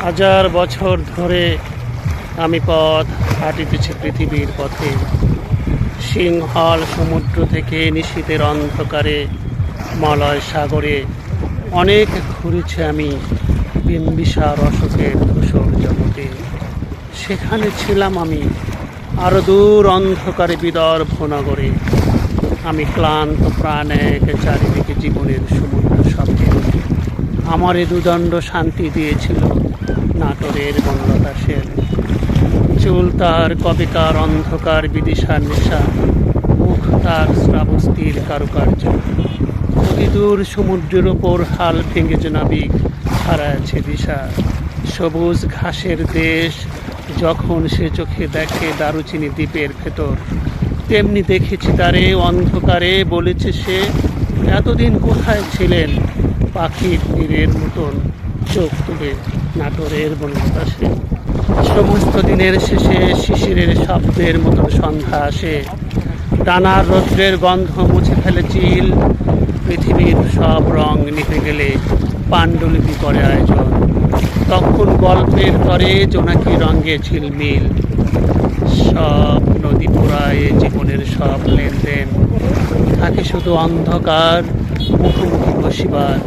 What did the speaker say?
হাজার বছর ধরে আমি পথ হাঁটিতেছি পৃথিবীর পথে। সিংহল সমুদ্র থেকে নিশীথের অন্ধকারে মলয় সাগরে অনেক ঘুরেছি আমি বিম্বিসার অশোকের ধূসর জগতে। সেখানে ছিলাম আমি আরো দূর অন্ধকারে বিদর্ভ নগরে। আমি ক্লান্ত প্রাণ এক চারিদিকে জীবনের সমুদ্র শব্দে। আমার এ দুদণ্ড শান্তি দিয়েছিল নাটোরের বনলতা সেন। চুল তার কবেকার অন্ধকার বিদিশার নেশা, মুখ তার শ্রাবস্তির কারুকার্য। অতিদূর সমুদ্রের ওপর হাল ভেঙে যে নাবিক হারাচ্ছে দিশা। সবুজ ঘাসের দেশ যখন সে চোখে দেখে দারুচিনি দ্বীপের ভেতর, তেমনি দেখেছি তারে অন্ধকারে। বলেছে সে, এতদিন কোথায় ছিলেন? পাখির তীরের মতন চোখ তুলে নাটোরের বনলতা সেন। সমস্ত দিনের শেষে শিশিরের শব্দের মতন সন্ধ্যা আসে। টানার রৌদ্রের গন্ধ মুছে ফেলে চিল। পৃথিবীর সব রং নিভে গেলে পাণ্ডুলিপি করে আয়োজন। তখন গল্পের তরে জোনাকি রঙে ঝিলমিল। সব নদী পোড়ায় জীবনের সব লেনদেন। থাকে শুধু অন্ধকার মুখোমুখি বসিবার।